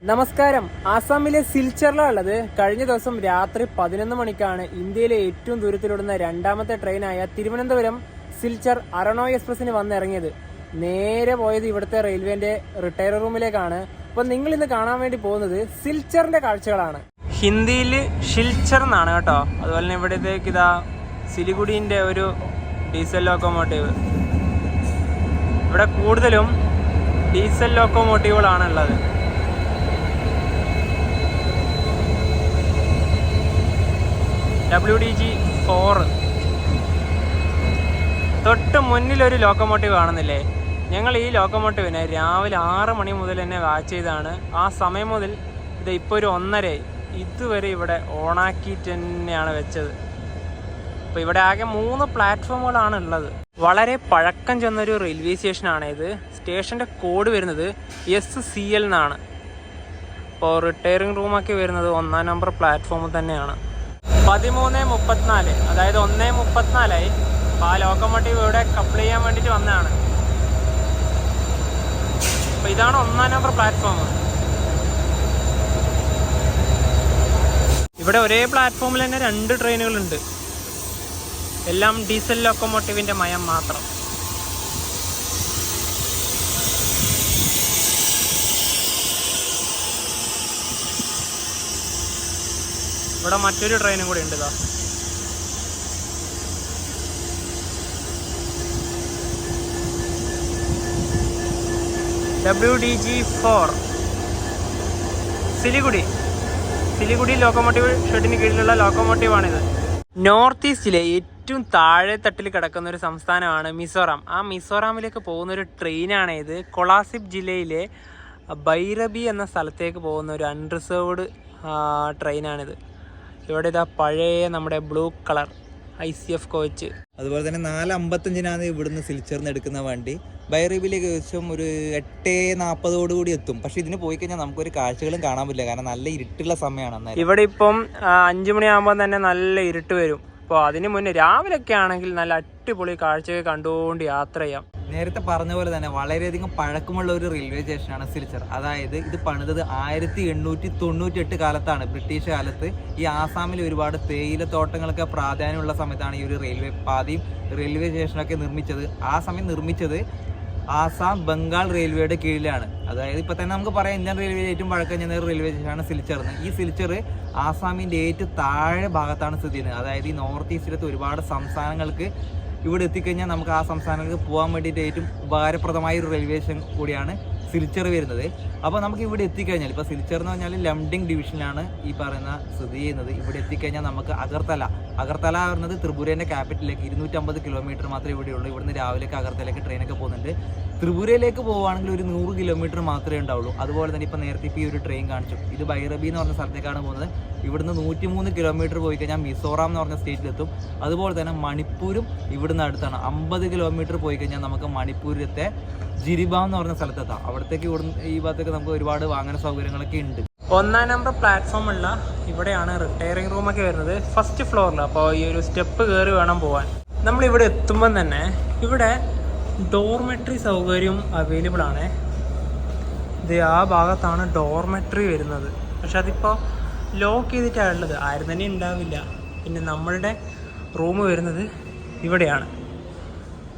നമസ്കാരം. ആസാമിലെ സിൽച്ചറിലുള്ളത്. കഴിഞ്ഞ ദിവസം രാത്രി 11 മണിക്കാണ് ഇന്ത്യയിലെ ഏറ്റവും ദൂരത്തിലോടുന്ന രണ്ടാമത്തെ ട്രെയിനായ തിരുവനന്തപുരം സിൽച്ചർ അരണോ എക്സ്പ്രസിന് വന്നിറങ്ങിയത്. നേരെ പോയത് ഇവിടുത്തെ റെയിൽവേന്റെ റിട്ടയർ റൂമിലേക്കാണ്. അപ്പൊ നിങ്ങൾ ഇന്ന് കാണാൻ വേണ്ടി പോകുന്നത് സിൽച്ചറിന്റെ കാഴ്ചകളാണ്. ഹിന്ദിയിൽ ഷിൽച്ചർ എന്നാണ് കേട്ടോ. അതുപോലെ തന്നെ ഇവിടത്തേക്ക് ഇതാ സിലിഗുഡിന്റെ ഒരു ഡീസൽ ലോക്കോമോട്ടീവ്. ഇവിടെ കൂടുതലും ഡീസൽ ലോക്കോമോട്ടീവുകളാണ് ഉള്ളത്. WDG-4 തൊട്ട് മുന്നിലൊരു ലോക്കോമോട്ടീവ് കാണുന്നില്ലേ? ഞങ്ങൾ ഈ ലോക്കോമോട്ടീവിനെ രാവിലെ 6 മണി മുതൽ തന്നെ വാച്ച് ചെയ്താണ്. ആ സമയം മുതൽ ഇത് ഇപ്പോൾ ഒരു 1:30 ഇതുവരെ ഇവിടെ ഓണാക്കിയിട്ട് തന്നെയാണ് വെച്ചത്. അപ്പോൾ ഇവിടെ ആകെ 3 പ്ലാറ്റ്ഫോമുകളാണ് ഉള്ളത്. വളരെ പഴക്കം ചെന്നൊരു റെയിൽവേ സ്റ്റേഷനാണ് ഇത്. സ്റ്റേഷൻ്റെ കോഡ് വരുന്നത് SCL എന്നാണ്. അപ്പോൾ റിട്ടയറിംഗ് റൂമൊക്കെ വരുന്നത് 1-ാം നമ്പർ പ്ലാറ്റ്ഫോമിൽ തന്നെയാണ്. 13:34, അതായത് 1:34 ആ ലോക്കോമോട്ടീവ് ഇവിടെ കപ്പിൾ ചെയ്യാൻ വേണ്ടിയിട്ട് വന്നതാണ്. അപ്പോൾ ഇതാണ് 1-ാം നമ്പർ പ്ലാറ്റ്ഫോം. ഇവിടെ ഒരേ പ്ലാറ്റ്ഫോമിൽ തന്നെ 2 ട്രെയിനുകളുണ്ട്. എല്ലാം ഡീസൽ ലോക്കോമോട്ടീവിൻ്റെ മയം മാത്രം. ഇവിടെ മറ്റൊരു ട്രെയിനും കൂടി ഉണ്ട്. ഇതാ WDG-4 സിലിഗുഡി ലോക്കോമോട്ടീവ് ഷെഡിന് കീഴിലുള്ള ലോക്കോമോട്ടീവാണിത്. നോർത്ത് ഈസ്റ്റിലെ ഏറ്റവും താഴെ തട്ടിൽ കിടക്കുന്ന ഒരു സംസ്ഥാനമാണ് മിസോറാം. ആ മിസോറാമിലേക്ക് പോകുന്ന ഒരു ട്രെയിനാണ് ഇത്. കൊളാസിബ് ജില്ലയിലെ ബൈറബി എന്ന സ്ഥലത്തേക്ക് പോകുന്ന ഒരു അൺറിസർവ്ഡ് ട്രെയിനാണിത്. ഇവിടെ ഇതാ പഴയ നമ്മുടെ ബ്ലൂ കളർ ICF കോച്ച്. അതുപോലെ തന്നെ 4:55 ഇവിടുന്ന് സിൽച്ചറിന് എടുക്കുന്ന വണ്ടി ബൈറബിയിലേക്ക് ഏകദേശം ഒരു 8:40 കൂടി എത്തും. പക്ഷെ ഇതിന് പോയി കഴിഞ്ഞാൽ നമുക്കൊരു കാഴ്ചകളും കാണാൻ പറ്റില്ല, കാരണം നല്ല ഇരുട്ടുള്ള സമയമാണ്. ഇവിടെ ഇപ്പം 5 മണിയാകുമ്പോൾ തന്നെ നല്ല ഇരുട്ട് വരും. അപ്പോൾ അതിന് മുന്നേ രാവിലെയൊക്കെ ആണെങ്കിൽ നല്ല അടിപൊളി കാഴ്ചയൊക്കെ കണ്ടുകൊണ്ട് യാത്ര ചെയ്യാം. നേരത്തെ പറഞ്ഞ പോലെ തന്നെ വളരെയധികം പഴക്കമുള്ള ഒരു റെയിൽവേ സ്റ്റേഷനാണ് സിൽച്ചർ. അതായത് ഇത് പണിതത് 1898 കാലത്താണ്. ബ്രിട്ടീഷ് കാലത്ത് ഈ ആസാമിൽ ഒരുപാട് തേയിലത്തോട്ടങ്ങളൊക്കെ പ്രാധാന്യമുള്ള സമയത്താണ് ഈ ഒരു റെയിൽവേ പാതയും റെയിൽവേ സ്റ്റേഷനൊക്കെ നിർമ്മിച്ചത്. ആ സമയം നിർമ്മിച്ചത് ആസാം ബംഗാൾ റെയിൽവേയുടെ കീഴിലാണ്. അതായത് ഇപ്പം തന്നെ നമുക്ക് പറയാം ഇന്ത്യൻ റെയിൽവേയിൽ ഏറ്റവും പഴക്കം ചെന്ന റെയിൽവേ സ്റ്റേഷനാണ് സിൽച്ചർ. ഈ സിൽച്ചർ ആസാമിൻ്റെ ഏറ്റവും താഴെ ഭാഗത്താണ് സ്ഥിതി ചെയ്യുന്നത്. അതായത് ഈ നോർത്ത് ഈസ്റ്റിലത്തെ ഒരുപാട് സംസ്ഥാനങ്ങൾക്ക് ഇവിടെ എത്തിക്കഴിഞ്ഞാൽ നമുക്ക് ആ സംസ്ഥാനങ്ങൾക്ക് പോകാൻ വേണ്ടിയിട്ട് ഏറ്റവും ഉപകാരപ്രദമായ ഒരു റെയിൽവേ സ്റ്റേഷൻ കൂടിയാണ് സിൽച്ചർ വരുന്നത്. അപ്പോൾ നമുക്ക് ഇവിടെ എത്തിക്കഴിഞ്ഞാൽ, ഇപ്പോൾ സിൽച്ചർ എന്ന് പറഞ്ഞാൽ ലംഡിംഗ് ഡിവിഷനിലാണ് ഈ പറയുന്ന സ്ഥിതി ചെയ്യുന്നത്. ഇവിടെ എത്തിക്കഴിഞ്ഞാൽ നമുക്ക് അഗർത്തല പറയുന്നത് ത്രിപുരേൻ്റെ ക്യാപിറ്റലിലേക്ക് 250 കിലോമീറ്റർ മാത്രമേ ഇവിടെയുള്ളൂ. ഇവിടുന്ന് രാവിലേക്ക് അഗർത്തലയ്ക്ക് ട്രെയിനൊക്കെ പോകുന്നുണ്ട്. ത്രിപുരയിലേക്ക് പോകുകയാണെങ്കിൽ ഒരു 100 കിലോമീറ്റർ മാത്രമേ ഉണ്ടാവുള്ളൂ. അതുപോലെ തന്നെ ഇപ്പോൾ നേരത്തെ ഇപ്പോൾ ഈ ഒരു ട്രെയിൻ കാണിച്ചു, ഇത് ബൈറബി എന്ന് പറഞ്ഞ സ്ഥലത്തേക്കാണ് പോകുന്നത്. ഇവിടുന്ന് 103 കിലോമീറ്റർ പോയി കഴിഞ്ഞാൽ മിസോറാം എന്ന് പറഞ്ഞ സ്റ്റേറ്റിലെത്തും. അതുപോലെ തന്നെ മണിപ്പൂരും ഇവിടുന്ന് അടുത്താണ്. 50 കിലോമീറ്റർ പോയി കഴിഞ്ഞാൽ നമുക്ക് മണിപ്പൂരിലത്തെ ജിരിബാം എന്ന് പറഞ്ഞ സ്ഥലത്തെത്താം. അവിടത്തേക്ക് ഇവിടുന്ന് ഈ ഭാഗത്തേക്ക് നമുക്ക് ഒരുപാട് വാഹന സൗകര്യങ്ങളൊക്കെ ഉണ്ട്. 1-ാം നമ്പർ പ്ലാറ്റ്ഫോമുള്ള ഇവിടെയാണ് റിട്ടയറിംഗ് റൂമൊക്കെ വരുന്നത്, ഫസ്റ്റ് ഫ്ലോറിൽ. അപ്പോൾ ഈ ഒരു സ്റ്റെപ്പ് കയറി വേണം പോകാൻ. നമ്മളിവിടെ എത്തുമ്പം തന്നെ ഇവിടെ ഡോർമെട്രി സൗകര്യം അവൈലബിൾ ആണ്. ഇത് ആ ഭാഗത്താണ് ഡോർമെട്രി വരുന്നത്. പക്ഷെ അതിപ്പോൾ ലോക്ക് ചെയ്തിട്ടാണ് ഉള്ളത്, ആരും തന്നെ ഉണ്ടാവില്ല. പിന്നെ നമ്മളുടെ റൂം വരുന്നത് ഇവിടെയാണ്,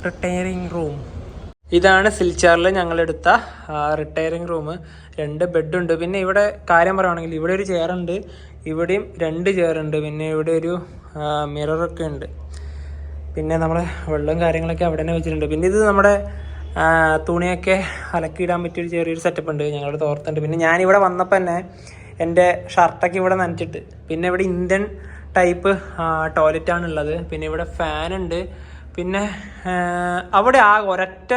റിട്ടയറിംഗ് റൂം. ഇതാണ് സിൽച്ചാറിൽ ഞങ്ങളെടുത്ത റിട്ടയറിംഗ് റൂം. 2 ബെഡുണ്ട്. പിന്നെ ഇവിടെ കാര്യം പറയുകയാണെങ്കിൽ ഇവിടെ ഒരു ചെയറുണ്ട്, ഇവിടെയും 2 ചെയറുണ്ട്. പിന്നെ ഇവിടെ ഒരു മിററൊക്കെ ഉണ്ട്. പിന്നെ നമ്മുടെ വെള്ളം കാര്യങ്ങളൊക്കെ അവിടെ തന്നെ വെച്ചിട്ടുണ്ട്. പിന്നെ ഇത് നമ്മുടെ തുണിയൊക്കെ അലക്കിയിടാൻ പറ്റിയൊരു ചെറിയൊരു സെറ്റപ്പ് ഉണ്ട്, ഞങ്ങളുടെ തോർത്തുണ്ട്. പിന്നെ ഞാനിവിടെ വന്നപ്പോൾ തന്നെ എൻ്റെ ഷർട്ടൊക്കെ ഇവിടെ നനച്ചിട്ട്. പിന്നെ ഇവിടെ ഇന്ത്യൻ ടൈപ്പ് ടോയ്ലറ്റാണുള്ളത്. പിന്നെ ഇവിടെ ഫാനുണ്ട്. പിന്നെ അവിടെ ആ ഒരൊറ്റ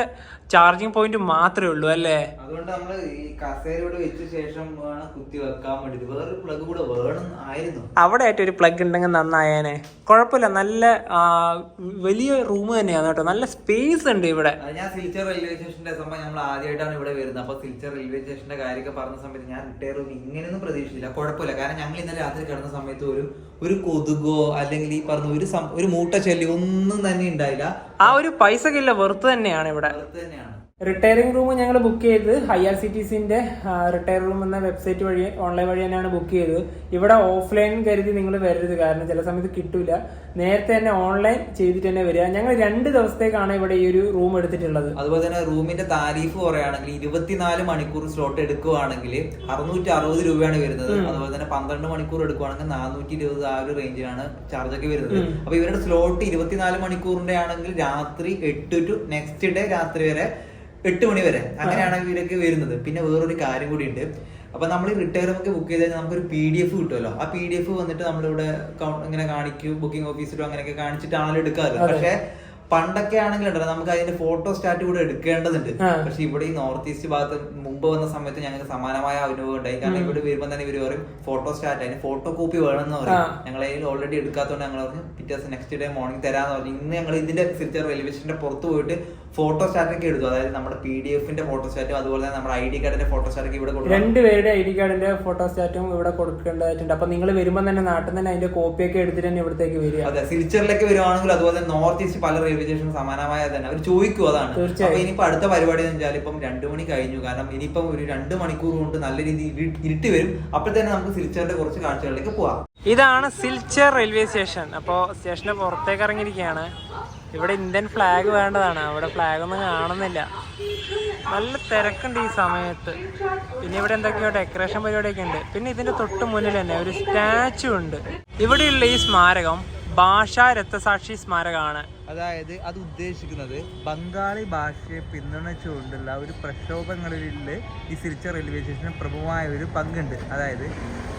ചാർജിങ് പോയിന്റ് മാത്രമേ ഉള്ളൂ അല്ലേ? അതുകൊണ്ട് നമ്മൾ ഈ കസേര ഇവിടെ വെച്ച ശേഷം വേണം കുത്തി വെക്കാൻ വേണ്ടി വേറൊരു പ്ലഗ് കൂടെ വേണം ആയിരുന്നു. അവിടെ ആയിട്ട് ഒരു പ്ലഗ് ഉണ്ടെങ്കിൽ നന്നായേനെ. കുഴപ്പമില്ല, നല്ല വലിയ റൂം തന്നെയാണ് കേട്ടോ, നല്ല സ്പേസ് ഉണ്ട് ഇവിടെ. ഞാൻ സിൽച്ചർ റെയിൽവേ സ്റ്റേഷന്റെ സംഭവം നമ്മൾ ആദ്യമായിട്ടാണ് ഇവിടെ വരുന്നത്. അപ്പൊ സിൽച്ചർ റെയിൽവേ സ്റ്റേഷന്റെ കാര്യമൊക്കെ പറഞ്ഞ സമയത്ത് ഞാൻ റിട്ടയർ റൂം ഇങ്ങനെയൊന്നും പ്രതീക്ഷിച്ചില്ല. കുഴപ്പമില്ല, കാരണം ഞങ്ങൾ ഇന്നലെ രാത്രി കിടന്ന സമയത്ത് ഒരു കൊതുകോ അല്ലെങ്കിൽ ഈ പറഞ്ഞ ഒരു മൂട്ട ശല്യം ഒന്നും തന്നെ ഉണ്ടായില്ല. ആ ഒരു പൈസക്കില്ല, വെറുത്ത് തന്നെയാണ് ഇവിടെ. റിട്ടയറിംഗ് റൂം ഞങ്ങൾ ബുക്ക് ചെയ്തത് IRCTCന്റെ റിട്ടയർ റൂം എന്ന വെബ്സൈറ്റ് വഴി ഓൺലൈൻ വഴി തന്നെയാണ് ബുക്ക് ചെയ്തത്. ഇവിടെ ഓഫ്ലൈൻ കരുതി നിങ്ങൾ വരരുത്, കാരണം ചില സമയത്ത് കിട്ടൂല. നേരത്തെ തന്നെ ഓൺലൈൻ ചെയ്തിട്ട് തന്നെ വരിക. ഞങ്ങൾ 2 ദിവസത്തേക്കാണ് ഇവിടെ ഈ ഒരു റൂം എടുത്തിട്ടുള്ളത്. അതുപോലെ തന്നെ റൂമിന്റെ താരീഫ് പറയുകയാണെങ്കിൽ 24 മണിക്കൂർ സ്ലോട്ട് എടുക്കുവാണെങ്കിൽ 660 രൂപയാണ് വരുന്നത്. അതുപോലെ തന്നെ 12 മണിക്കൂർ എടുക്കുവാണെങ്കിൽ 420 ആ ഒരു റേഞ്ചിലാണ് ചാർജ് ഒക്കെ വരുന്നത്. അപ്പൊ ഇവരുടെ സ്ലോട്ട് 24 മണിക്കൂറിന്റെ ആണെങ്കിൽ രാത്രി 8 ടു നെക്സ്റ്റ് ഡേ രാത്രി വരെ 8 മണി വരെ അങ്ങനെയാണ് ഇവരൊക്കെ വരുന്നത്. പിന്നെ വേറൊരു കാര്യം കൂടി ഉണ്ട്. അപ്പൊ നമ്മൾ റിട്ടയറും ഒക്കെ ബുക്ക് ചെയ്താൽ നമുക്കൊരു PDF കിട്ടുമല്ലോ. ആ PDF വന്നിട്ട് നമ്മളിവിടെ ഇങ്ങനെ കാണിക്കും, ബുക്കിംഗ് ഓഫീസിലോ അങ്ങനെയൊക്കെ കാണിച്ചിട്ടാണല്ലോ എടുക്കാറ്. പക്ഷെ പണ്ടൊക്കെ ആണെങ്കിൽ നമുക്ക് അതിന്റെ ഫോട്ടോ സ്റ്റാറ്റ് കൂടെ എടുക്കേണ്ടതുണ്ട്. പക്ഷെ ഇവിടെ ഈ നോർത്ത് ഈസ്റ്റ് ഭാഗത്ത് മുമ്പ് വന്ന സമയത്ത് ഞങ്ങൾക്ക് സമാനമായ അനുഭവം ഉണ്ടായി. കാരണം ഇവിടെ വരുമ്പോൾ തന്നെ ഇവര് പറയും ഫോട്ടോ സ്റ്റാറ്റ്, അതിന് ഫോട്ടോ കോപ്പി വേണമെന്ന് പറയും. ഞങ്ങൾ അതിൽ ഓൾറെഡി എടുക്കാത്തതുകൊണ്ട് ഞങ്ങൾ പറഞ്ഞു പിറ്റേഴ്സ് നെക്സ്റ്റ് ഡേ മോർണിംഗ് തരാന്ന് പറഞ്ഞു. ഇന്ന് ഞങ്ങൾ ഇതിന്റെ സിൽച്ചർ റെയിൽവേ സ്റ്റേഷന്റെ പുറത്ത് പോയിട്ട് ഫോട്ടോ സ്റ്റാറ്റ് ഒക്കെ എടുത്തു. അതായത് നമ്മുടെ PDF-ന്റെ ഫോട്ടോ സ്റ്റാറ്റും അതുപോലെ തന്നെ നമ്മുടെ ID കാർഡിന്റെ ഫോട്ടോ സ്റ്റാറ്റ് ഒക്കെ ഇവിടെ കൊടുക്കും. 2 പേരുടെ ID കാർഡിന്റെ ഫോട്ടോ സ്റ്റാറ്റും ഇവിടെ കൊടുക്കേണ്ടതായിട്ടുണ്ട്. അപ്പൊ നിങ്ങൾ വരുമ്പോൾ തന്നെ നാട്ടിൽ തന്നെ അതിന്റെ കോപ്പിയൊക്കെ എടുത്തിട്ട് തന്നെ ഇവിടത്തേക്ക് വരിക. അതെ, സിൽച്ചറിലേക്ക് വരുവാണെങ്കിൽ അതുപോലെ നോർത്ത് ഈസ്റ്റ് പല റെയിൽവേ സ്റ്റേഷൻ സമാനമായ തന്നെ അവർ ചോദിക്കും. അതാണ് അപ്പൊ ഇനിയിപ്പോ അടുത്ത പരിപാടി എന്ന് വെച്ചാൽ ഇപ്പം 2 മണി കഴിഞ്ഞു. കാരണം ഇനിയിപ്പം ഒരു 2 മണിക്കൂർ കൊണ്ട് നല്ല രീതിയിൽ ഇരുട്ടി വരും. അപ്പോൾ തന്നെ നമുക്ക് സിൽച്ചറിന്റെ കുറച്ച് കാഴ്ചകളിലേക്ക് പോവാം. ഇതാണ് സിൽച്ചർ റെയിൽവേ സ്റ്റേഷൻ. അപ്പോൾ സ്റ്റേഷന്റെ പുറത്തേക്ക് ഇറങ്ങിയിരിക്കുകയാണ്. ഇവിടെ ഇന്ത്യൻ ഫ്ലാഗ് വേണ്ടതാണ്, അവിടെ ഫ്ലാഗ് ഒന്നും കാണുന്നില്ല. നല്ല തിരക്കുണ്ട് ഈ സമയത്ത്. പിന്നെ ഇവിടെ എന്തൊക്കെയോ ഡെക്കറേഷൻ പരിപാടിയൊക്കെ ഉണ്ട്. പിന്നെ ഇതിന്റെ തൊട്ട് മുന്നിൽ തന്നെ ഒരു സ്റ്റാച്ചു ഉണ്ട്. ഇവിടെയുള്ള ഈ സ്മാരകം ഭാഷാ രക്തസാക്ഷി സ്മാരകമാണ്. അതായത് അത് ഉദ്ദേശിക്കുന്നത് ബംഗാളി ഭാഷയെ പിന്തുണച്ചുകൊണ്ടുള്ള ഒരു പ്രക്ഷോഭങ്ങളിൽ ഈ സിൽച്ചർ റെയിൽവേ സ്റ്റേഷന് പ്രമുഖമായ ഒരു പങ്കുണ്ട്. അതായത്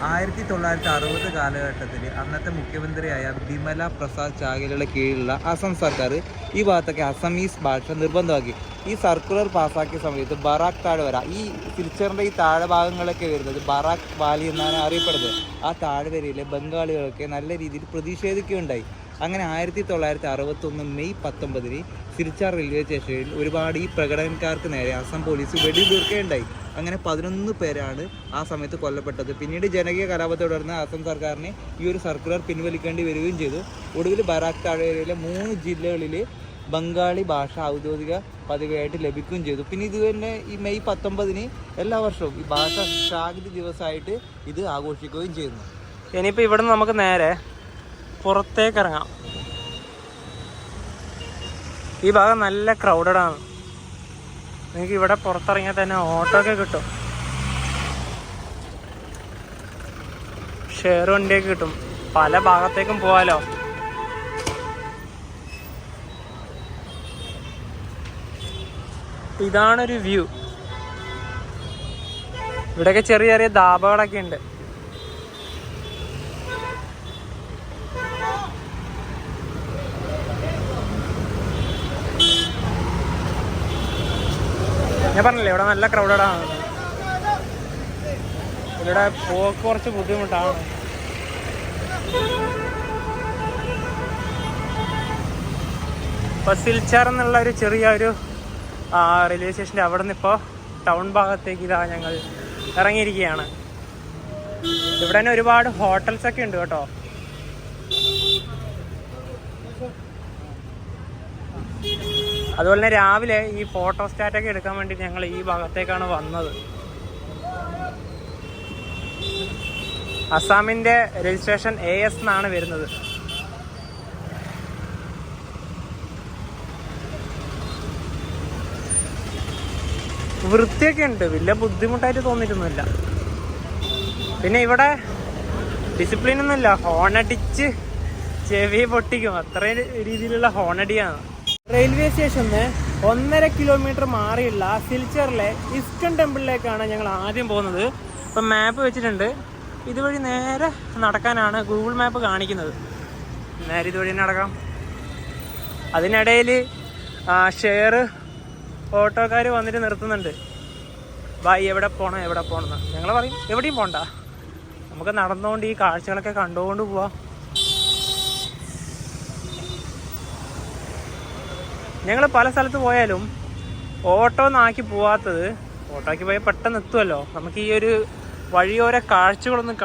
1960 കാലഘട്ടത്തിൽ അന്നത്തെ മുഖ്യമന്ത്രിയായ ബിമല പ്രസാദ് ചാഗലയുടെ കീഴിലുള്ള അസം സർക്കാർ ഈ ഭാഗത്തൊക്കെ അസമീസ് ഭാഷ നിർബന്ധമാക്കി. ഈ സർക്കുലർ പാസ്സാക്കിയ സമയത്ത് ബറാക്ക് താഴ്വര, ഈ സിൽച്ചറിൻ്റെ ഈ താഴെ ഭാഗങ്ങളൊക്കെ വരുന്നത് ബറാക്ക് വാലി എന്നാണ് അറിയപ്പെടുന്നത്. ആ താഴ്വരയിലെ ബംഗാളികളൊക്കെ നല്ല രീതിയിൽ പ്രതിഷേധിക്കുകയുണ്ടായി. അങ്ങനെ 1961 മെയ് 19 സിൽച്ചർ റെയിൽവേ സ്റ്റേഷനിൽ ഒരുപാട് ഈ പ്രകടനക്കാർക്ക് നേരെ അസം പോലീസ് വെടിയുതിർക്കുകയുണ്ടായി. അങ്ങനെ 11 പേരാണ് ആ സമയത്ത് കൊല്ലപ്പെട്ടത്. പിന്നീട് ജനകീയ കലാപത്തെ തുടർന്ന് അസം സർക്കാരിന് ഈ ഒരു സർക്കുലർ പിൻവലിക്കേണ്ടി വരികയും ചെയ്തു. ഒടുവിൽ ബറാക്ക് താഴ്വരയിലെ 3 ജില്ലകളിൽ ബംഗാളി ഭാഷ ഔദ്യോഗിക പദവിയായിട്ട് ലഭിക്കുകയും ചെയ്തു. പിന്നെ ഇത് തന്നെ ഈ മെയ് 19 എല്ലാ വർഷവും ഈ ഭാഷ ശാഖിത ദിവസമായിട്ട് ഇത് ആഘോഷിക്കുകയും ചെയ്യുന്നു. ഇനിയിപ്പോൾ ഇവിടെ നിന്ന് നമുക്ക് നേരെ പുറത്തേക്ക് ഇറങ്ങാം. ഈ ഭാഗം നല്ല ക്രൗഡഡ് ആണ്. നിങ്ങൾക്ക് ഇവിടെ പുറത്തിറങ്ങിയാൽ തന്നെ ഓട്ടോ ഒക്കെ കിട്ടും, ഷെയർ വണ്ടിയൊക്കെ കിട്ടും. പല ഭാഗത്തേക്കും പോവാലോ. ഇതാണൊരു വ്യൂ. ഇവിടെയൊക്കെ ചെറിയ ചെറിയ ധാബകളൊക്കെ ഉണ്ട്. ഞാൻ പറഞ്ഞില്ലേ ഇവിടെ നല്ല ക്രൗഡഡാണ്. ഇവിടെ പോക്ക് കുറച്ച് ബുദ്ധിമുട്ടാണ്. ഇപ്പോൾ സിൽച്ചർ എന്നുള്ള ഒരു ചെറിയൊരു റെയിൽവേ സ്റ്റേഷൻ്റെ അവിടെ നിന്ന് ഇപ്പോൾ ടൗൺ ഭാഗത്തേക്ക് ഇതാ ഞങ്ങൾ ഇറങ്ങിയിരിക്കുകയാണ്. ഇവിടെ തന്നെ ഒരുപാട് ഹോട്ടൽസൊക്കെ ഉണ്ട് കേട്ടോ. അതുപോലെ തന്നെ രാവിലെ ഈ ഫോട്ടോ സ്റ്റാറ്റൊക്കെ എടുക്കാൻ വേണ്ടി ഞങ്ങൾ ഈ ഭാഗത്തേക്കാണ് വന്നത്. അസാമിൻ്റെ രജിസ്ട്രേഷൻ AS എന്നാണ് വരുന്നത്. വൃത്തിയൊക്കെ ഉണ്ട്, വലിയ ബുദ്ധിമുട്ടായിട്ട് തോന്നിയിട്ടൊന്നുമില്ല. പിന്നെ ഇവിടെ ഡിസിപ്ലിൻ ഒന്നുമില്ല, ഹോണടിച്ച് ചെവി പൊട്ടിക്കും, അത്രയും രീതിയിലുള്ള ഹോണടിയാണ്. റെയിൽവേ സ്റ്റേഷന് 1.5 കിലോമീറ്റർ മാറിയുള്ള സിൽച്ചറിലെ ഇസ്കൺ ടെമ്പിളിലേക്കാണ് ഞങ്ങൾ ആദ്യം പോകുന്നത്. ഇപ്പം മാപ്പ് വെച്ചിട്ടുണ്ട്. ഇതുവഴി നേരെ നടക്കാനാണ് ഗൂഗിൾ മാപ്പ് കാണിക്കുന്നത്. നേരെ ഇതുവഴി നടക്കാം. അതിനിടയിൽ ഷെയർ ഓട്ടോക്കാർ വന്നിട്ട് നിർത്തുന്നുണ്ട്. ബായ് എവിടെ പോകണം എവിടെ പോകണമെന്ന്. ഞങ്ങൾ പറയും എവിടെയും പോകണ്ട, നമുക്ക് നടന്നുകൊണ്ട് ഈ കാഴ്ചകളൊക്കെ കണ്ടുകൊണ്ട് പോവാം. ഞങ്ങൾ പല സ്ഥലത്ത് പോയാലും ഓട്ടോ ഒന്നാക്കി പോവാത്തത്, ഓട്ടോയ്ക്ക് പോയാൽ പെട്ടെന്ന് എത്തുമല്ലോ, നമുക്ക് ഈ ഒരു വഴിയോര കാഴ്ചകളൊന്നും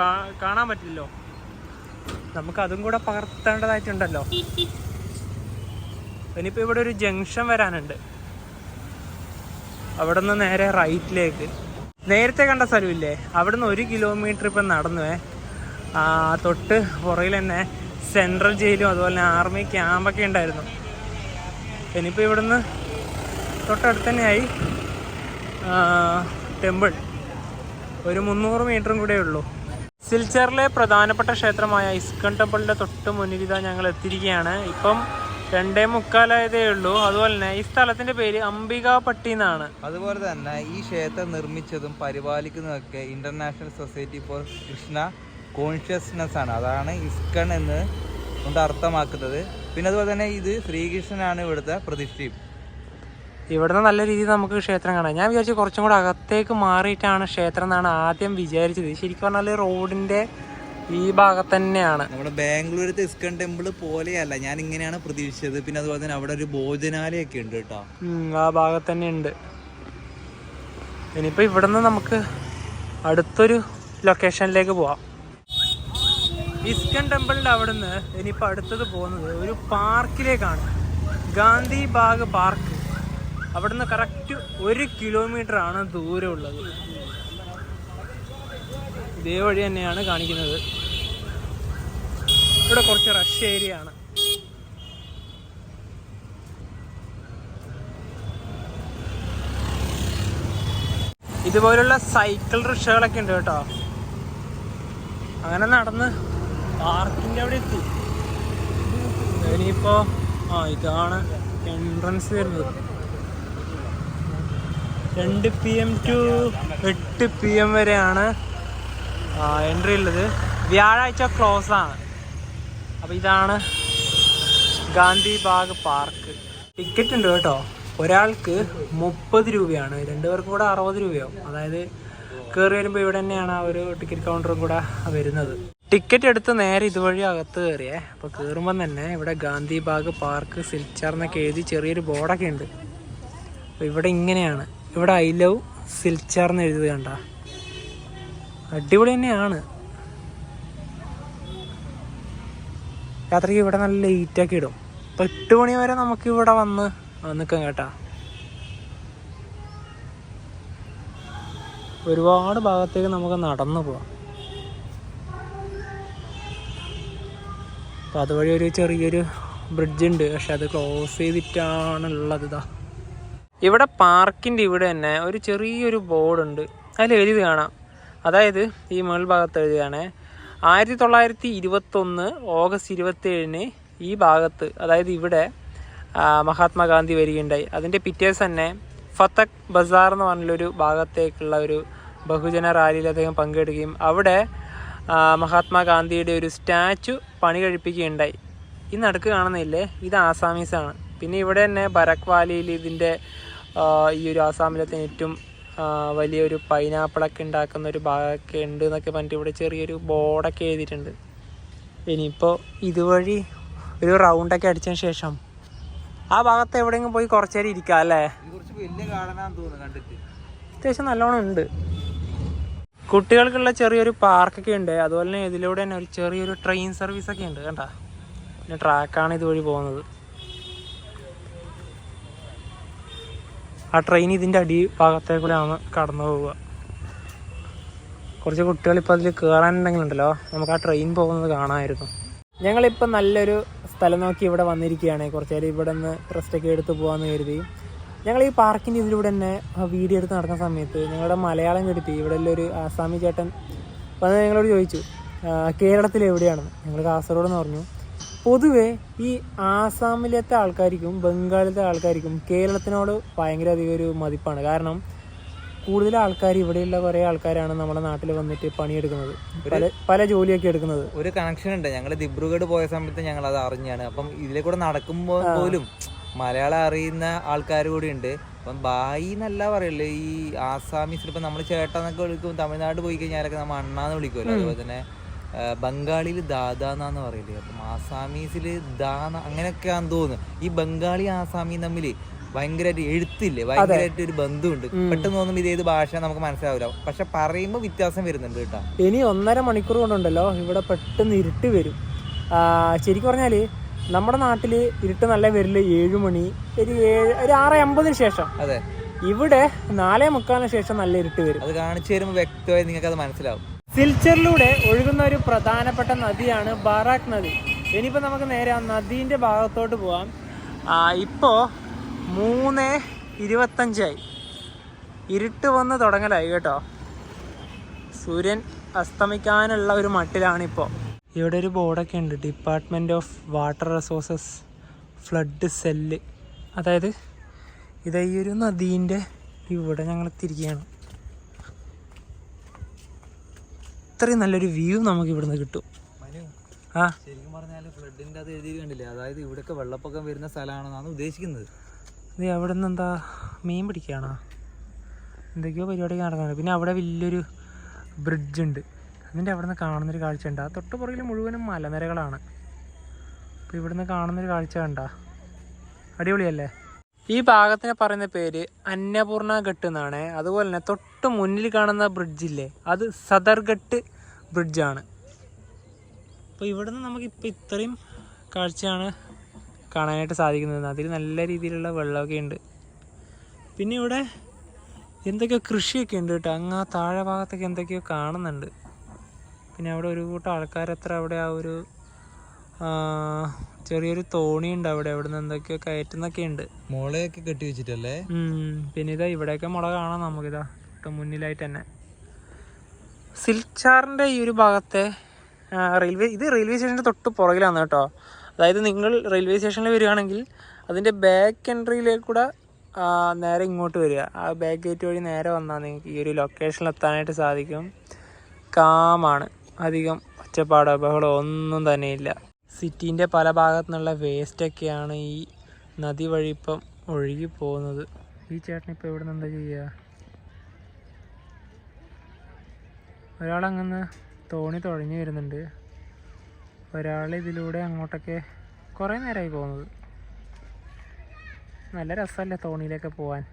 കാണാൻ പറ്റില്ലല്ലോ. നമുക്ക് അതും കൂടെ പകർത്തേണ്ടതായിട്ടുണ്ടല്ലോ. ഇനിയിപ്പോൾ ഇവിടെ ഒരു ജംഗ്ഷൻ വരാനുണ്ട്. അവിടെ നിന്ന് നേരെ റൈറ്റിലേക്ക്. നേരത്തെ കണ്ട സ്ഥലമില്ലേ, അവിടെ നിന്ന് 1 കിലോമീറ്റർ ഇപ്പം നടന്നുവേ. തൊട്ട് പുറകിൽ തന്നെ സെൻട്രൽ ജയിലും അതുപോലെ തന്നെ ആർമി ക്യാമ്പൊക്കെ ഉണ്ടായിരുന്നു. ഇനിയിപ്പോൾ ഇവിടുന്ന് തൊട്ടടുത്ത് തന്നെയായി ടെമ്പിൾ. ഒരു 300 മീറ്ററും കൂടെ ഉള്ളൂ. സിൽച്ചറിലെ പ്രധാനപ്പെട്ട ക്ഷേത്രമായ ഇസ്കൺ ടെമ്പിളിൻ്റെ തൊട്ട് മുന്നിൽ ഇതാ ഞങ്ങൾ എത്തിയിരിക്കുകയാണ്. ഇപ്പം 2:45 ഉള്ളൂ. അതുപോലെ തന്നെ ഈ സ്ഥലത്തിൻ്റെ പേര് അംബികാപട്ടി എന്നാണ്. അതുപോലെ തന്നെ ഈ ക്ഷേത്രം നിർമ്മിച്ചതും പരിപാലിക്കുന്നതൊക്കെ international society for Krishna consciousness ആണ്. അതാണ് ഇസ്കൺ എന്ന് കൊണ്ട് അർത്ഥമാക്കുന്നത്. പിന്നെ അതുപോലെ തന്നെ ഇത് ശ്രീകൃഷ്ണനാണ് ഇവിടുത്തെ പ്രതിഷ്ഠയും. ഇവിടുന്ന് നല്ല രീതിയിൽ നമുക്ക് ക്ഷേത്രം കാണാം. ഞാൻ വിചാരിച്ചു കുറച്ചും കൂടെ അകത്തേക്ക് മാറിയിട്ടാണ് ക്ഷേത്രം എന്നാണ് ആദ്യം വിചാരിച്ചത്. ശരിക്കും പറഞ്ഞാൽ റോഡിൻ്റെ ഈ ഭാഗത്ത് തന്നെയാണ്. നമ്മുടെ ബാംഗ്ലൂരത്തെ ഇസ്കൺ ടെമ്പിൾ പോലെയല്ല, ഞാൻ ഇങ്ങനെയാണ് പ്രതീക്ഷിച്ചത്. പിന്നെ അതുപോലെ തന്നെ അവിടെ ഒരു ഭോജനാലയൊക്കെ ഉണ്ട് കേട്ടോ. ആ ഭാഗത്ത് തന്നെ ഉണ്ട്. ഇനിയിപ്പോൾ ഇവിടുന്ന് നമുക്ക് അടുത്തൊരു ലൊക്കേഷനിലേക്ക് പോവാം. ഇസ്കൺ ടെമ്പിളിൻ്റെ അവിടുന്ന് ഇനിയിപ്പോൾ അടുത്തത് പോകുന്നത് ഒരു പാർക്കിലേക്കാണ്, ഗാന്ധി ബാഗ് പാർക്ക്. അവിടുന്ന് കറക്റ്റ് 1 കിലോമീറ്റർ ആണ് ദൂരമുള്ളത്. ഇതേ വഴി തന്നെയാണ് കാണിക്കുന്നത്. ഇവിടെ കുറച്ച് റഷ് ഏരിയ ആണ്. ഇതുപോലുള്ള സൈക്കിൾ റിക്ഷകളൊക്കെ ഉണ്ട് കേട്ടോ. അങ്ങനെ നടന്ന് പാർക്കിൻ്റെ അവിടെ എത്തി. ഇനിയിപ്പോൾ ഇതാണ് എൻട്രൻസ് വരുന്നത്. 2 PM to 8 PM വരെയാണ് എൻട്രി ഉള്ളത്. വ്യാഴാഴ്ച ക്ലോസ് ആണ്. അപ്പോൾ ഇതാണ് ഗാന്ധി ബാഗ് പാർക്ക്. ടിക്കറ്റ് ഉണ്ട് കേട്ടോ. ഒരാൾക്ക് 30 രൂപയാണ്, 2 പേർക്കും കൂടെ 60 രൂപയാവും. അതായത് കയറി വരുമ്പോൾ ഇവിടെ തന്നെയാണ് ആ ഒരു ടിക്കറ്റ് കൗണ്ടറും കൂടെ വരുന്നത്. ടിക്കറ്റ് എടുത്ത് നേരെ ഇതുവഴി അകത്ത് കയറിയേ. അപ്പോൾ കയറുമ്പം തന്നെ ഇവിടെ ഗാന്ധി ബാഗ് പാർക്ക് സിൽച്ചാർ എന്നൊക്കെ എഴുതി ചെറിയൊരു ബോർഡൊക്കെ ഉണ്ട്. അപ്പോൾ ഇവിടെ ഇങ്ങനെയാണ്. ഇവിടെ ഐ ലവ് സിൽച്ചാർ എന്ന് എഴുതുക കണ്ട. അടിപൊളി തന്നെയാണ്. രാത്രിക്ക് ഇവിടെ നല്ല ലൈറ്റൊക്കെ ഇടും. അപ്പോൾ 8 മണി വരെ നമുക്ക് ഇവിടെ വന്ന് നിൽക്കാം കേട്ടാ. ഒരുപാട് ഭാഗത്തേക്ക് നമുക്ക് നടന്നു പോവാം. അപ്പോൾ അതുവഴി ഒരു ചെറിയൊരു ബ്രിഡ്ജ് ഉണ്ട്, പക്ഷെ അത് ക്ലോസ് ചെയ്തിട്ടാണുള്ളത്. ഇതാ ഇവിടെ പാർക്കിൻ്റെ ഇവിടെ തന്നെ ഒരു ചെറിയൊരു ബോർഡുണ്ട്. അതിൽ എഴുതി കാണാം. അതായത് ഈ മുകൾ ഭാഗത്ത് എഴുതിയാണ് 1921 ഓഗസ്റ്റ് 27 ഈ ഭാഗത്ത്, അതായത് ഇവിടെ മഹാത്മാഗാന്ധി വരികയുണ്ടായി. അതിൻ്റെ പിറ്റേസ് തന്നെ ഫത്തക് ബസാർ എന്ന് പറഞ്ഞൊരു ഭാഗത്തേക്കുള്ള ഒരു ബഹുജന റാലിയിൽ അദ്ദേഹം പങ്കെടുക്കുകയും അവിടെ മഹാത്മാഗാന്ധിയുടെ ഒരു സ്റ്റാച്ചു പണി കഴിപ്പിക്കുകയുണ്ടായി. ഈ നടുക്ക് കാണുന്നില്ലേ, ഇത് ആസാമീസാണ്. പിന്നെ ഇവിടെ തന്നെ ബരക് വാലിയിൽ ഇതിൻ്റെ ഈ ഒരു ആസാമിലത്തെ ഏറ്റവും വലിയൊരു പൈനാപ്പിളൊക്കെ ഉണ്ടാക്കുന്ന ഒരു ഭാഗമൊക്കെ ഉണ്ട് എന്നൊക്കെ പറഞ്ഞിട്ട് ഇവിടെ ചെറിയൊരു ബോർഡൊക്കെ എഴുതിയിട്ടുണ്ട്. ഇനിയിപ്പോൾ ഇതുവഴി ഒരു റൗണ്ടൊക്കെ അടിച്ചതിന് ശേഷം ആ ഭാഗത്ത് എവിടെയെങ്കിലും പോയി കുറച്ച് നേരം ഇരിക്കാം അല്ലേ. അത്യാവശ്യം നല്ലോണം ഉണ്ട്. കുട്ടികൾക്കുള്ള ചെറിയൊരു പാർക്കൊക്കെ ഉണ്ട്. അതുപോലെ തന്നെ ഇതിലൂടെ തന്നെ ഒരു ചെറിയൊരു ട്രെയിൻ സർവീസൊക്കെ ഉണ്ട് കണ്ടാ. പിന്നെ ട്രാക്കാണ് ഇതുവഴി പോകുന്നത്. ആ ട്രെയിൻ ഇതിൻ്റെ അടി ഭാഗത്തേക്കൂടെയാണ് കടന്നു പോവുക. കുറച്ച് കുട്ടികൾ ഇപ്പോൾ അതിൽ കയറാനുണ്ടെങ്കിലുണ്ടല്ലോ നമുക്ക് ആ ട്രെയിൻ പോകുന്നത് കാണാമായിരുന്നു. ഞങ്ങളിപ്പോൾ നല്ലൊരു സ്ഥലം നോക്കി ഇവിടെ വന്നിരിക്കുകയാണ്. കുറച്ച് നേരം ഇവിടെ നിന്ന് റെസ്റ്റൊക്കെ എടുത്ത് പോകാമെന്ന് കരുതി. ഞങ്ങൾ ഈ പാർക്കിൻ്റെ ഇതിലൂടെ തന്നെ വീഡിയോ എടുത്ത് നടക്കുന്ന സമയത്ത് ഞങ്ങളുടെ മലയാളം കെടുത്തി ഇവിടെ ഒരു ആസാമി ചേട്ടൻ വന്ന് ഞങ്ങളോട് ചോദിച്ചു കേരളത്തിൽ എവിടെയാണെന്ന്. ഞങ്ങൾ കാസർഗോഡ് എന്ന് പറഞ്ഞു. പൊതുവെ ഈ ആസാമിലത്തെ ആൾക്കാർക്കും ബംഗാളിലത്തെ ആൾക്കാർക്കും കേരളത്തിനോട് ഭയങ്കര അധികം ഒരു മതിപ്പാണ്. കാരണം കൂടുതൽ ആൾക്കാർ ഇവിടെയുള്ള കുറേ ആൾക്കാരാണ് നമ്മുടെ നാട്ടിൽ വന്നിട്ട് പണിയെടുക്കുന്നത്, പല ജോലിയൊക്കെ എടുക്കുന്നത്. ഒരു കണക്ഷൻ ഉണ്ട്. ഞങ്ങൾ ദിബ്രുഗഡ് പോയ സമയത്ത് ഞങ്ങൾ അത് അറിഞ്ഞാണ്. അപ്പം ഇതിലെ കൂടെ നടക്കുമ്പോൾ പോലും മലയാളം അറിയുന്ന ആൾക്കാർ കൂടി ഉണ്ട്. അപ്പം ബായി എന്നല്ല പറയല്ലേ, ഈ ആസാമീസിൽ ഇപ്പം നമ്മൾ ചേട്ടാന്നൊക്കെ വിളിക്കും. തമിഴ്നാട് പോയി കഴിഞ്ഞാലൊക്കെ നമ്മൾ അണ്ണാന്ന് വിളിക്കുമല്ലോ. അതുപോലെ തന്നെ ബംഗാളിയിൽ ദാദാന്നാന്ന് പറയില്ലേ. അപ്പം ആസാമീസിൽ ദാന അങ്ങനെയൊക്കെയാണെന്ന് തോന്നുന്നു. ഈ ബംഗാളി ആസാമിയും തമ്മിൽ ഭയങ്കരമായിട്ട് എഴുത്തില്ലേ, ഭയങ്കരമായിട്ട് ഒരു ബന്ധമുണ്ട്. പെട്ടെന്ന് തോന്നുമ്പോൾ ഇതേത് ഭാഷ നമുക്ക് മനസ്സിലാവില്ല, പക്ഷെ പറയുമ്പോൾ വ്യത്യാസം വരുന്നുണ്ട് കേട്ടോ. ഇനി 1.5 മണിക്കൂർ കൊണ്ടുണ്ടല്ലോ ഇവിടെ പെട്ടെന്ന് ഇരുട്ട് വരും. ശരിക്കും പറഞ്ഞാൽ നമ്മുടെ നാട്ടിൽ ഇരുട്ട് നല്ല വരില്ല 7 മണി, ഒരു 6:50 ശേഷം. അതെ, ഇവിടെ 4:45 ശേഷം നല്ല ഇരുട്ട് വരും. അത് കാണിച്ചു തരുമ്പോൾ വ്യക്തമായി നിങ്ങൾക്ക് അത് മനസ്സിലാവും. സിൽച്ചറിലൂടെ ഒഴുകുന്ന ഒരു പ്രധാനപ്പെട്ട നദിയാണ് ബാറാക്ക് നദി. ഇനിയിപ്പോൾ നമുക്ക് നേരെ ആ നദീൻ്റെ ഭാഗത്തോട്ട് പോവാം. ഇപ്പോൾ 3:25 ഇരുട്ട് വന്ന് തുടങ്ങലായി കേട്ടോ. സൂര്യൻ അസ്തമിക്കാനുള്ള ഒരു മട്ടിലാണിപ്പോൾ. ഇവിടെ ഒരു ബോർഡൊക്കെ ഉണ്ട്, department of water resources flood cell. അതായത് ഇതാ ഈ ഒരു നദീൻ്റെ ഇവിടെ ഞങ്ങൾ തിരിക്കുകയാണ്. ഇത്രയും നല്ലൊരു വ്യൂ നമുക്ക് ഇവിടുന്ന് കിട്ടും. ശരിക്കും പറഞ്ഞാൽ ഫ്ലഡിൻ്റെ അത് എഴുതി കണ്ടില്ലേ, അതായത് ഇവിടെയൊക്കെ വെള്ളപ്പൊക്കം വരുന്ന സ്ഥലമാണെന്നാണ് ഉദ്ദേശിക്കുന്നത്. ഇത് അവിടെ നിന്ന് എന്താ മീൻ പിടിക്കുകയാണോ, എന്തൊക്കെയോ പരിപാടിയൊക്കെ നടക്കുന്നുണ്ട്. പിന്നെ അവിടെ വലിയൊരു ബ്രിഡ്ജ് ഉണ്ട്, അതിൻ്റെ അവിടെ നിന്ന് കാണുന്നൊരു കാഴ്ച ഉണ്ട്. ആ തൊട്ട് പുറകിൽ മുഴുവനും മലനിരകളാണ്. അപ്പോൾ ഇവിടുന്ന് കാണുന്നൊരു കാഴ്ച കണ്ട അടിപൊളിയല്ലേ. ഈ ഭാഗത്തിനെ പറയുന്ന പേര് അന്നപൂർണ ഘട്ട് എന്നാണ്. അതുപോലെ തന്നെ തൊട്ട് മുന്നിൽ കാണുന്ന ബ്രിഡ്ജില്ലേ, അത് സദർഘട്ട് ബ്രിഡ്ജാണ്. അപ്പോൾ ഇവിടുന്ന് നമുക്കിപ്പോൾ ഇത്രയും കാഴ്ചയാണ് കാണാനായിട്ട് സാധിക്കുന്നത്. അതിൽ നല്ല രീതിയിലുള്ള വെള്ളമൊക്കെ ഉണ്ട്. പിന്നെ ഇവിടെ എന്തൊക്കെയോ കൃഷിയൊക്കെ ഉണ്ട് കേട്ടോ. അങ്ങ് ആ താഴെ ഭാഗത്തൊക്കെ എന്തൊക്കെയോ കാണുന്നുണ്ട്. പിന്നെ അവിടെ ഒരു കൂട്ടം ആൾക്കാരത്ര അവിടെ ആ ഒരു ചെറിയൊരു തോണിയുണ്ട് അവിടെ നിന്ന് എന്തൊക്കെയോ കയറ്റുന്നൊക്കെ ഉണ്ട്. മുളയൊക്കെ കെട്ടി വെച്ചിട്ടല്ലേ. പിന്നെ ഇതാ ഇവിടെയൊക്കെ മുള കാണാം നമുക്കിതാ തൊട്ട് മുന്നിലായിട്ട് തന്നെ. സിൽച്ചാറിൻ്റെ ഈ ഒരു ഭാഗത്തെ ഇത് റെയിൽവേ സ്റ്റേഷൻ്റെ തൊട്ട് പുറകിലാണ് കേട്ടോ. അതായത് നിങ്ങൾ റെയിൽവേ സ്റ്റേഷനിൽ വരികയാണെങ്കിൽ അതിൻ്റെ ബാക്ക് എൻട്രിയിലേക്ക് കൂടെ നേരെ ഇങ്ങോട്ട് വരിക. ആ ബാക്ക് ഗേറ്റ് വഴി നേരെ വന്നാൽ നിങ്ങൾക്ക് ഈ ഒരു ലൊക്കേഷനിൽ എത്താനായിട്ട് സാധിക്കും. കാമാണ്, അധികം ഒച്ചപ്പാടോ ബഹളോ ഒന്നും തന്നെയില്ല. സിറ്റീൻ്റെ പല ഭാഗത്തു നിന്നുള്ള വേസ്റ്റൊക്കെയാണ് ഈ നദി വഴി ഇപ്പം ഒഴുകി പോകുന്നത്. ഈ ചേട്ടനിപ്പോൾ ഇവിടെ നിന്ന് എന്താ ചെയ്യുക? ഒരാളങ്ങനെ തോണി തുഴഞ്ഞു വരുന്നുണ്ട്, ഒരാൾ ഇതിലൂടെ അങ്ങോട്ടൊക്കെ കുറേ നേരമായി പോകുന്നത്. നല്ല രസമല്ലേ തോണിയിലൊക്കെ പോകാൻ.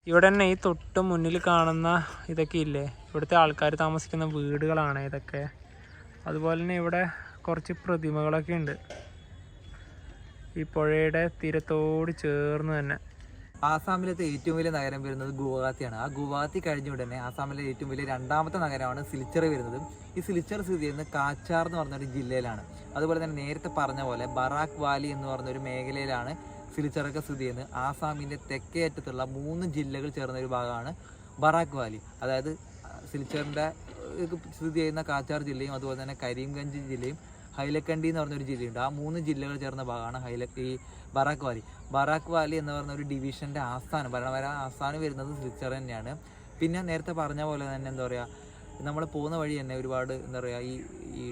ഇവിടെ തന്നെ ഈ തൊട്ട് മുന്നിൽ കാണുന്ന ഇതൊക്കെ ഇല്ലേ, ഇവിടുത്തെ ആൾക്കാർ താമസിക്കുന്ന വീടുകളാണ് ഇതൊക്കെ. അതുപോലെ തന്നെ ഇവിടെ കുറച്ച് പ്രതിമകളൊക്കെ ഉണ്ട് ഈ പുഴയുടെ തീരത്തോട് ചേർന്ന് തന്നെ. ആസാമിലത്തെ ഏറ്റവും വലിയ നഗരം വരുന്നത് ഗുവാഹത്തിയാണ്. ആ ഗുവാഹത്തി കഴിഞ്ഞ ഉടനെ ആസാമിലെ ഏറ്റവും വലിയ രണ്ടാമത്തെ നഗരമാണ് സിൽച്ചർ വരുന്നത്. ഈ സിൽച്ചർ സ്ഥിതി ചെയ്യുന്നത് കാച്ചാർ എന്ന് പറഞ്ഞൊരു ജില്ലയിലാണ്. അതുപോലെ തന്നെ നേരത്തെ പറഞ്ഞ പോലെ ബറാക്ക് വാലി എന്ന് പറഞ്ഞൊരു മേഖലയിലാണ് സിൽച്ചറൊക്കെ സ്ഥിതി ചെയ്യുന്നത്. ആസാമിൻ്റെ തെക്കേ അറ്റത്തുള്ള 3 ജില്ലകൾ ചേർന്ന ഒരു ഭാഗമാണ് ബറാക്ക് വാലി. അതായത് സിൽച്ചറിൻ്റെ സ്ഥിതി ചെയ്യുന്ന കാച്ചാർ ജില്ലയും അതുപോലെ തന്നെ കരീംഗഞ്ച് ജില്ലയും ഹൈലക്കണ്ടി എന്ന് പറഞ്ഞൊരു ജില്ലയുണ്ട്. ആ 3 ജില്ലകൾ ചേർന്ന ഭാഗമാണ് ഈ ബറാക്ക് വാലി. ബറാക്ക് വാലി എന്ന് പറഞ്ഞ ഒരു ഡിവിഷൻ്റെ ആസ്ഥാനം, ഭരണപര ആസ്ഥാനം വരുന്നത് സിൽച്ചർ തന്നെയാണ്. പിന്നെ നേരത്തെ പറഞ്ഞ പോലെ തന്നെ എന്താ പറയുക, നമ്മൾ പോകുന്ന വഴി തന്നെ ഒരുപാട് എന്താ പറയുക ഈ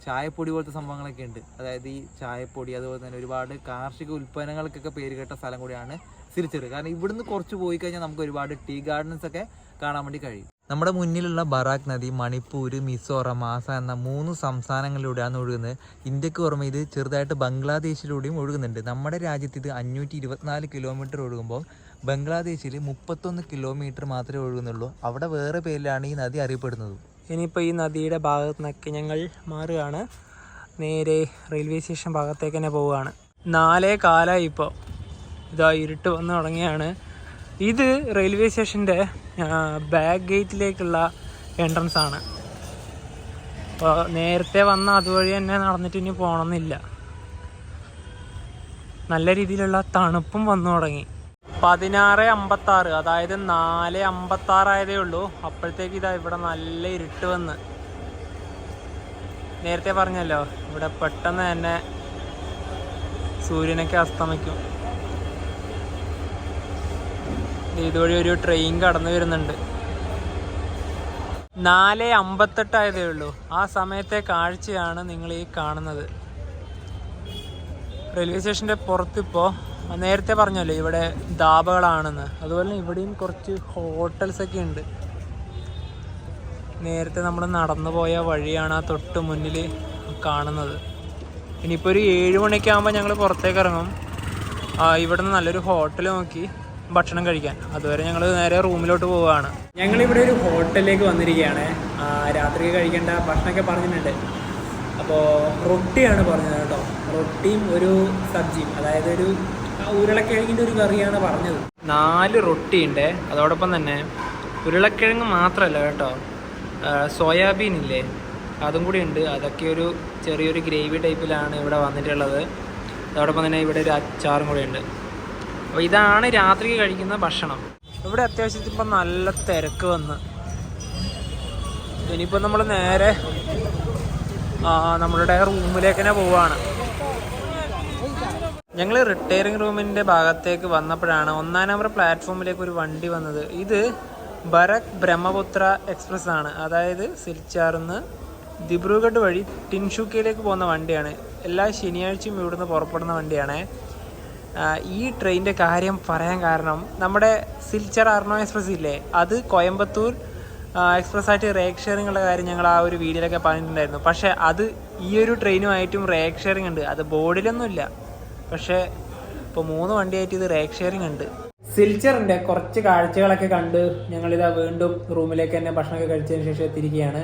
ചായപ്പൊടി പോലത്തെ സംഭവങ്ങളൊക്കെ ഉണ്ട്. അതായത് ഈ ചായപ്പൊടി അതുപോലെ തന്നെ ഒരുപാട് കാർഷിക ഉൽപ്പന്നങ്ങൾക്കൊക്കെ പേര് കേട്ട സ്ഥലം കൂടിയാണ് സിൽച്ചർ. കാരണം ഇവിടുന്ന് കുറച്ച് പോയി കഴിഞ്ഞാൽ നമുക്ക് ഒരുപാട് ടീ ഗാർഡൻസ് ഒക്കെ കാണാൻ വേണ്ടി കഴിയും. നമ്മുടെ മുന്നിലുള്ള ബറാക്ക് നദി മണിപ്പൂർ, മിസോറം, ആസാം എന്ന 3 സംസ്ഥാനങ്ങളിലൂടെയാണ് ഒഴുകുന്നത്. ഇന്ത്യക്ക് പുറമെ ഇത് ചെറുതായിട്ട് ബംഗ്ലാദേശിലൂടെയും ഒഴുകുന്നുണ്ട്. നമ്മുടെ രാജ്യത്ത് ഇത് 524 കിലോമീറ്റർ ഒഴുകുമ്പോൾ ബംഗ്ലാദേശിൽ 31 കിലോമീറ്റർ മാത്രമേ ഒഴുകുന്നുള്ളൂ. അവിടെ വേറെ പേരിലാണ് ഈ നദി അറിയപ്പെടുന്നത്. ഇനിയിപ്പോൾ ഈ നദിയുടെ ഭാഗത്തു നിന്നൊക്കെ ഞങ്ങൾ മാറുകയാണ്, നേരെ റെയിൽവേ സ്റ്റേഷൻ ഭാഗത്തേക്ക് തന്നെ പോവുകയാണ്. 4:15 ഇപ്പോൾ ഇതാ ഇരുട്ട് വന്ന് തുടങ്ങിയാണ്. ഇത് റെയിൽവേ സ്റ്റേഷൻ്റെ ബാക്ക് ഗേറ്റിലേക്കുള്ള എൻട്രൻസ് ആണ്. അപ്പോൾ നേരത്തെ വന്ന അതുവഴി തന്നെ നടന്നിട്ട് ഇനി പോകണമെന്നില്ല. നല്ല രീതിയിലുള്ള തണുപ്പും വന്നു തുടങ്ങി. 16:56, അതായത് 4:56 ആയതേ ഉള്ളൂ. അപ്പോഴത്തേക്ക് ഇതാ ഇവിടെ നല്ല ഇരുട്ട് വന്ന്. നേരത്തെ പറഞ്ഞല്ലോ ഇവിടെ പെട്ടെന്ന് തന്നെ സൂര്യനൊക്കെ അസ്തമിക്കും. ഇതുവഴി ഒരു ട്രെയിൻ കടന്നു വരുന്നുണ്ട്. 4:58 ആയതേ ഉള്ളൂ. ആ സമയത്തെ കാഴ്ചയാണ് നിങ്ങൾ ഈ കാണുന്നത്. റെയിൽവേ സ്റ്റേഷൻ്റെ പുറത്തിപ്പോൾ നേരത്തെ പറഞ്ഞല്ലോ ഇവിടെ ധാബകളാണെന്ന്. അതുപോലെ ഇവിടെയും കുറച്ച് ഹോട്ടൽസൊക്കെ ഉണ്ട്. നേരത്തെ നമ്മൾ നടന്നു പോയ വഴിയാണ് ആ തൊട്ട് മുന്നിൽ കാണുന്നത്. ഇനിയിപ്പോൾ ഒരു 7 മണിയൊക്കെ ആകുമ്പോൾ ഞങ്ങൾ പുറത്തേക്ക് ഇറങ്ങും. ഇവിടെ നിന്ന് നല്ലൊരു ഹോട്ടൽ നോക്കി ഭക്ഷണം കഴിക്കാൻ. അതുവരെ ഞങ്ങൾ നേരെ റൂമിലോട്ട് പോവുകയാണ്. ഞങ്ങളിവിടെ ഒരു ഹോട്ടലിലേക്ക് വന്നിരിക്കുകയാണ്. രാത്രി കഴിക്കേണ്ട ഭക്ഷണമൊക്കെ പറഞ്ഞിട്ടുണ്ട്. അപ്പോൾ റൊട്ടിയാണ് പറഞ്ഞത് കേട്ടോ. റൊട്ടിയും ഒരു സബ്ജിയും, അതായത് ഒരു ഉരുളക്കിഴങ്ങിൻ്റെ ഒരു കറിയാണ് പറഞ്ഞത്. 4 റൊട്ടി ഉണ്ട്. അതോടൊപ്പം തന്നെ ഉരുളക്കിഴങ്ങ് മാത്രമല്ല കേട്ടോ, സോയാബീൻ ഇല്ലേ അതും കൂടി ഉണ്ട്. അതൊക്കെ ഒരു ചെറിയൊരു ഗ്രേവി ടൈപ്പിലാണ് ഇവിടെ വന്നിട്ടുള്ളത്. അതോടൊപ്പം തന്നെ ഇവിടെ ഒരു അച്ചാറും കൂടി ഉണ്ട്. അപ്പോൾ ഇതാണ് രാത്രിക്ക് കഴിക്കുന്ന ഭക്ഷണം. ഇവിടെ അത്യാവശ്യത്തിൽ ഇപ്പം നല്ല തിരക്ക് വന്ന്. ഇനിയിപ്പോൾ നമ്മൾ നേരെ നമ്മളുടെ റൂമിലേക്ക് തന്നെ പോവുകയാണ്. ഞങ്ങൾ റിട്ടയറിംഗ് റൂമിൻ്റെ ഭാഗത്തേക്ക് വന്നപ്പോഴാണ് 1-ാം നമ്പർ പ്ലാറ്റ്ഫോമിലേക്ക് ഒരു വണ്ടി വന്നത്. ഇത് ബരക് ബ്രഹ്മപുത്ര എക്സ്പ്രസ് ആണ്. അതായത് സിൽച്ചാറിന്ന് ദിബ്രുഗഡ് വഴി ടിൻഷുക്കയിലേക്ക് പോകുന്ന വണ്ടിയാണ്. എല്ലാ ശനിയാഴ്ചയും ഇവിടുന്ന് പുറപ്പെടുന്ന വണ്ടിയാണ്. ഈ ട്രെയിനിൻ്റെ കാര്യം പറയാൻ കാരണം, നമ്മുടെ സിൽച്ചർ അർണോ എക്സ്പ്രസ് ഇല്ലേ, അത് കോയമ്പത്തൂർ എക്സ്പ്രസ് ആയിട്ട് റേക്ക് ഷെയറിംഗ് ഉള്ള കാര്യം ഞങ്ങൾ ആ ഒരു വീഡിയോയിലൊക്കെ പറഞ്ഞിട്ടുണ്ടായിരുന്നു. പക്ഷേ അത് ഈ ഒരു ട്രെയിനുമായിട്ടും റേക്ക് ഷെയറിംഗ് ഉണ്ട്. അത് ബോർഡിലൊന്നുമില്ല, പക്ഷേ ഇപ്പോൾ 3 വണ്ടിയായിട്ട് ഇത് റേക്ക് ഷെയറിംഗ് ഉണ്ട്. സിൽച്ചറിൻ്റെ കുറച്ച് കാഴ്ചകളൊക്കെ കണ്ട് ഞങ്ങളിതാ വീണ്ടും റൂമിലേക്ക് തന്നെ ഭക്ഷണമൊക്കെ കഴിച്ചതിന് ശേഷം എത്തിയിരിക്കുകയാണ്.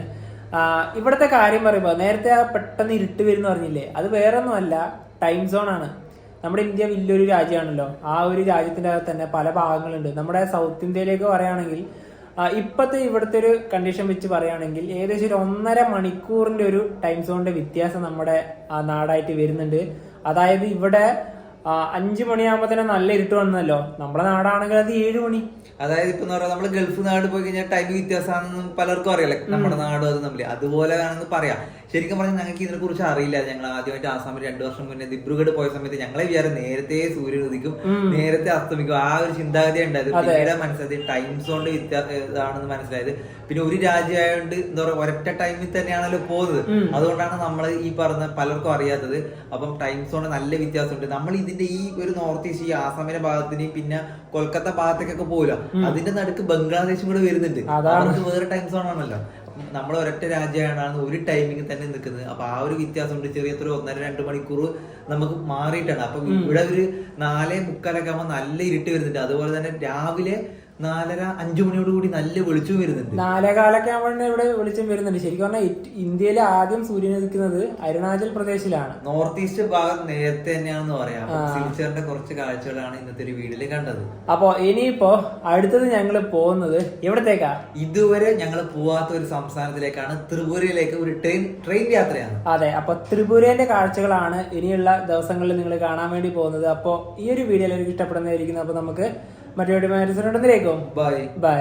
ഇവിടുത്തെ കാര്യം പറയുമ്പോൾ, നേരത്തെ പെട്ടെന്ന് ഇരുട്ട് വരുമെന്ന് പറഞ്ഞില്ലേ, അത് വേറെ ഒന്നുമല്ല, ടൈം സോണാണ്. നമ്മുടെ ഇന്ത്യ വലിയൊരു രാജ്യമാണല്ലോ. ആ ഒരു രാജ്യത്തിൻ്റെ അകത്ത് തന്നെ പല ഭാഗങ്ങളുണ്ട്. നമ്മുടെ സൗത്ത് ഇന്ത്യയിലേക്ക് പറയുകയാണെങ്കിൽ ഇപ്പോഴത്തെ ഇവിടുത്തെ ഒരു കണ്ടീഷൻ വെച്ച് പറയുകയാണെങ്കിൽ ഏകദേശം ഒരു 1.5 മണിക്കൂറിൻ്റെ ഒരു ടൈം സോണിൻ്റെ വ്യത്യാസം നമ്മുടെ നാടായിട്ട് വരുന്നുണ്ട്. അതായത് ഇവിടെ 5 മണിയാകുമ്പോൾ തന്നെ നല്ല ഇരുട്ട് വന്നല്ലോ. നമ്മുടെ നാടാണെങ്കിൽ അത് 7 മണി. അതായത് ഇപ്പൊ നമ്മള് ഗൾഫ് നാട് പോയി കഴിഞ്ഞാൽ ടൈം വ്യത്യാസമാണെന്ന് പലർക്കും അറിയാലേ, നമ്മുടെ നാടും അത് തമ്മിൽ അതുപോലെ ആണെന്ന് പറയാം. ശരിക്കും പറഞ്ഞാൽ ഞങ്ങൾക്ക് ഇതിനെ കുറിച്ച് അറിയില്ല. ഞങ്ങൾ ആദ്യമായിട്ട് ആസാമിൽ 2 വർഷം മുന്നേ ദിബ്രുഗഡ് പോയ സമയത്ത് ഞങ്ങളെ വിചാരം നേരത്തെ സൂര്യൻ ഉദിക്കും, നേരത്തെ അസ്തമിക്കും, ആ ഒരു ചിന്താഗതി ഉണ്ടായത്. പിന്നീട് മനസ്സിലായത് ടൈം സോണിന്റെ വ്യത്യാസമാണെന്ന് മനസ്സിലായത്. പിന്നെ ഒരു രാജ്യമായോണ്ട് എന്താ പറയുക, ഒരൊറ്റ ടൈമിൽ തന്നെയാണല്ലോ പോകുന്നത്. അതുകൊണ്ടാണ് നമ്മൾ ഈ പറഞ്ഞ പലർക്കും അറിയാത്തത്. അപ്പം ടൈം സോണ് നല്ല വ്യത്യാസമുണ്ട്. നമ്മൾ ഇതിന്റെ ഈ ഒരു നോർത്ത് ഈസ്റ്റ്, ഈ ആസാമിന്റെ ഭാഗത്തിനെയും പിന്നെ കൊൽക്കത്ത ഭാഗത്തേക്കൊക്കെ പോകില്ല, അതിന്റെ നടുക്ക് ബംഗ്ലാദേശും കൂടെ വരുന്നുണ്ട്. അവർക്ക് വേറെ ടൈം സോൺ ആണല്ലോ. നമ്മൾ ഒരൊറ്റ രാജ്യമാണ് ഒരു ടൈമിങ് തന്നെ നിൽക്കുന്നത്. അപ്പൊ ആ ഒരു വ്യത്യാസമുണ്ട്. ചെറിയ 1.5-2 മണിക്കൂർ നമുക്ക് മാറിയിട്ടാണ്. അപ്പൊ ഇവിടെ ഒരു 4:45 ആകുമ്പോൾ നല്ല ഇരുട്ട് വരുന്നുണ്ട്. അതുപോലെ തന്നെ രാവിലെ 4:30-5 മണിയോട് കൂടി നല്ല വെളിച്ചം വരുന്നുണ്ട്. 4:15 ആകുമ്പോഴേ ഇവിടെ വെളിച്ചം വരുന്നുണ്ട്. ശരിക്കും പറഞ്ഞാൽ ഇന്ത്യയിലെ ആദ്യം സൂര്യൻ ഉദിക്കുന്നത് അരുണാചൽ പ്രദേശിലാണ്. നോർത്ത് ഈസ്റ്റ് ഭാഗം നേരത്തെ തന്നെയാണെന്ന് പറയാം. സിൽച്ചറിന്റെ കുറച്ച് കാഴ്ചകളാണ് ഇന്നത്തെ ഒരു വീഡിയോയിൽ കണ്ടത്. അപ്പൊ ഇനിയിപ്പോ അടുത്തത് ഞങ്ങൾ പോകുന്നത് എവിടത്തേക്കാ? ഇതുവരെ ഞങ്ങൾ പോവാത്ത ഒരു സംസ്ഥാനത്തിലേക്കാണ്, ത്രിപുരയിലേക്ക് ഒരു ട്രെയിൻ യാത്രയാണ്. അതെ, അപ്പൊ ത്രിപുരേന്റെ കാഴ്ചകളാണ് ഇനിയുള്ള ദിവസങ്ങളിൽ നിങ്ങൾ കാണാൻ വേണ്ടി പോകുന്നത്. അപ്പൊ ഈ ഒരു വീഡിയോ എനിക്ക് ഇഷ്ടപ്പെടുന്നതായിരിക്കുന്നു. അപ്പൊ നമുക്ക് മറ്റൊരു ബൈ.